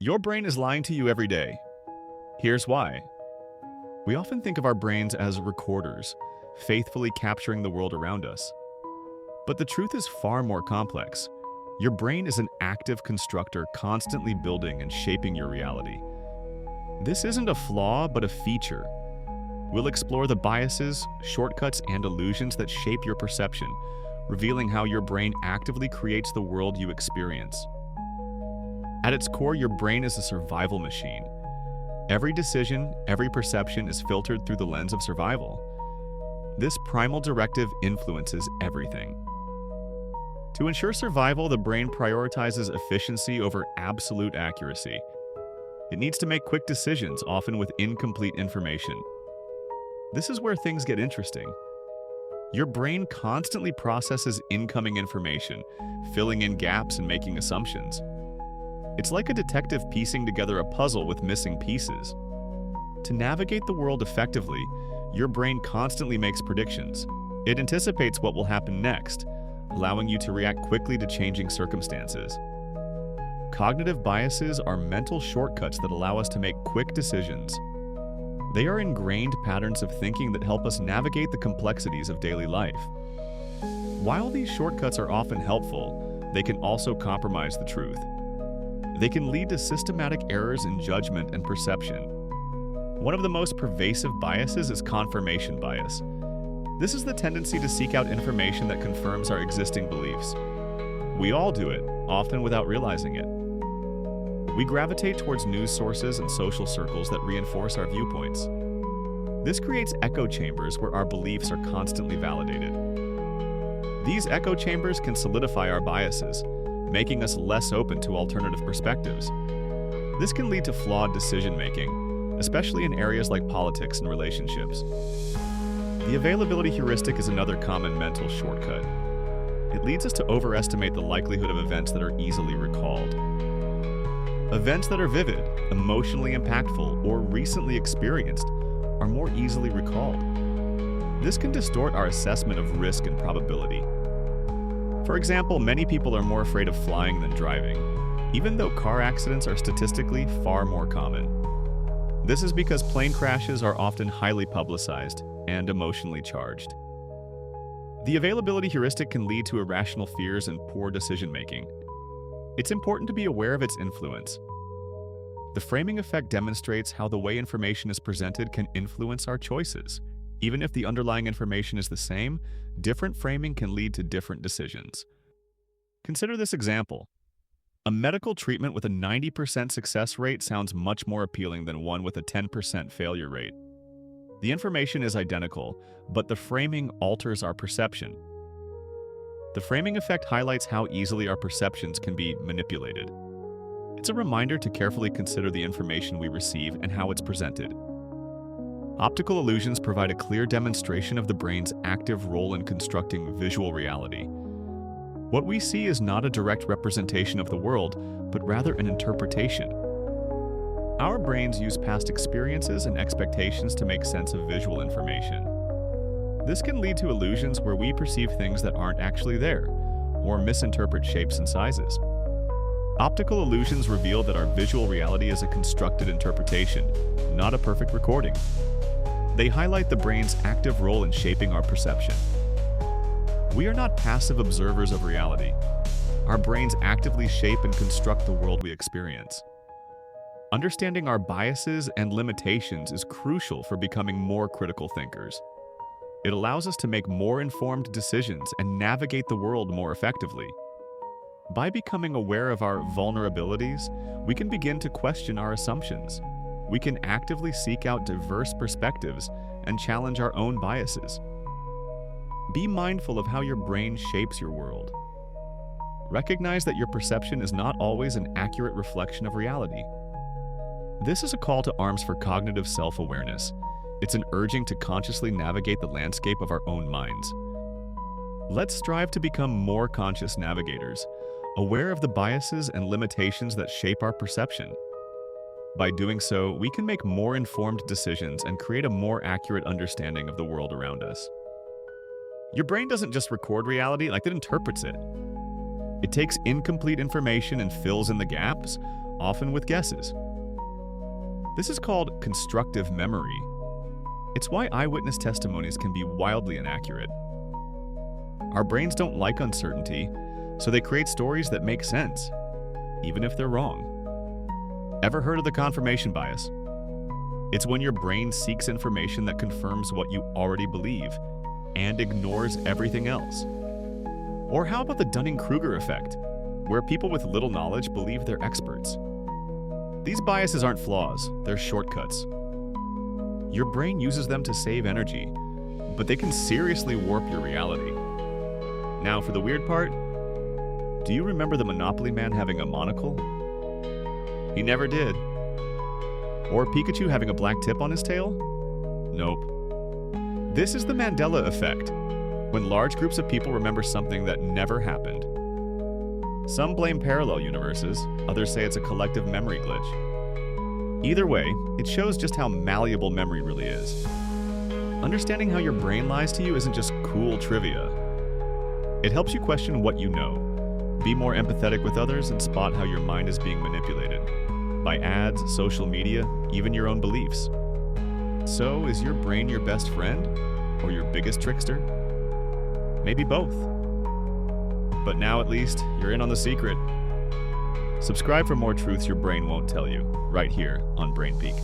Your brain is lying to you every day. Here's why. We often think of our brains as recorders, faithfully capturing the world around us. But the truth is far more complex. Your brain is an active constructor constantly building and shaping your reality. This isn't a flaw, but a feature. We'll explore the biases, shortcuts, and illusions that shape your perception, revealing how your brain actively creates the world you experience. At its core, your brain is a survival machine. Every decision, every perception is filtered through the lens of survival. This primal directive influences everything. To ensure survival, the brain prioritizes efficiency over absolute accuracy. It needs to make quick decisions, often with incomplete information. This is where things get interesting. Your brain constantly processes incoming information, filling in gaps and making assumptions. It's like a detective piecing together a puzzle with missing pieces. To navigate the world effectively, your brain constantly makes predictions. It anticipates what will happen next, allowing you to react quickly to changing circumstances. Cognitive biases are mental shortcuts that allow us to make quick decisions. They are ingrained patterns of thinking that help us navigate the complexities of daily life. While these shortcuts are often helpful, they can also compromise the truth. They can lead to systematic errors in judgment and perception. One of the most pervasive biases is confirmation bias. This is the tendency to seek out information that confirms our existing beliefs. We all do it, often without realizing it. We gravitate towards news sources and social circles that reinforce our viewpoints. This creates echo chambers where our beliefs are constantly validated. These echo chambers can solidify our biases, making us less open to alternative perspectives. This can lead to flawed decision-making, especially in areas like politics and relationships. The availability heuristic is another common mental shortcut. It leads us to overestimate the likelihood of events that are easily recalled. Events that are vivid, emotionally impactful, or recently experienced are more easily recalled. This can distort our assessment of risk and probability. For example, many people are more afraid of flying than driving, even though car accidents are statistically far more common. This is because plane crashes are often highly publicized and emotionally charged. The availability heuristic can lead to irrational fears and poor decision-making. It's important to be aware of its influence. The framing effect demonstrates how the way information is presented can influence our choices. Even if the underlying information is the same, different framing can lead to different decisions. Consider this example. A medical treatment with a 90% success rate sounds much more appealing than one with a 10% failure rate. The information is identical, but the framing alters our perception. The framing effect highlights how easily our perceptions can be manipulated. It's a reminder to carefully consider the information we receive and how it's presented. Optical illusions provide a clear demonstration of the brain's active role in constructing visual reality. What we see is not a direct representation of the world, but rather an interpretation. Our brains use past experiences and expectations to make sense of visual information. This can lead to illusions where we perceive things that aren't actually there, or misinterpret shapes and sizes. Optical illusions reveal that our visual reality is a constructed interpretation, not a perfect recording. They highlight the brain's active role in shaping our perception. We are not passive observers of reality. Our brains actively shape and construct the world we experience. Understanding our biases and limitations is crucial for becoming more critical thinkers. It allows us to make more informed decisions and navigate the world more effectively. By becoming aware of our vulnerabilities, we can begin to question our assumptions. We can actively seek out diverse perspectives and challenge our own biases. Be mindful of how your brain shapes your world. Recognize that your perception is not always an accurate reflection of reality. This is a call to arms for cognitive self-awareness. It's an urging to consciously navigate the landscape of our own minds. Let's strive to become more conscious navigators, aware of the biases and limitations that shape our perception. By doing so, we can make more informed decisions and create a more accurate understanding of the world around us. Your brain doesn't just record reality, it interprets it. It takes incomplete information and fills in the gaps, often with guesses. This is called constructive memory. It's why eyewitness testimonies can be wildly inaccurate. Our brains don't like uncertainty, so they create stories that make sense, even if they're wrong. Ever heard of the confirmation bias? It's when your brain seeks information that confirms what you already believe and ignores everything else. Or how about the Dunning-Kruger effect, where people with little knowledge believe they're experts? These biases aren't flaws, they're shortcuts. Your brain uses them to save energy, but they can seriously warp your reality. Now for the weird part, do you remember the Monopoly man having a monocle? He never did. Or Pikachu having a black tip on his tail? Nope. This is the Mandela Effect, when large groups of people remember something that never happened. Some blame parallel universes, others say it's a collective memory glitch. Either way, it shows just how malleable memory really is. Understanding how your brain lies to you isn't just cool trivia. It helps you question what you know, be more empathetic with others, and spot how your mind is being manipulated by ads, social media, even your own beliefs. So, is your brain your best friend or your biggest trickster? Maybe both. But now at least you're in on the secret. Subscribe for more truths your brain won't tell you, right here on BrainPeek.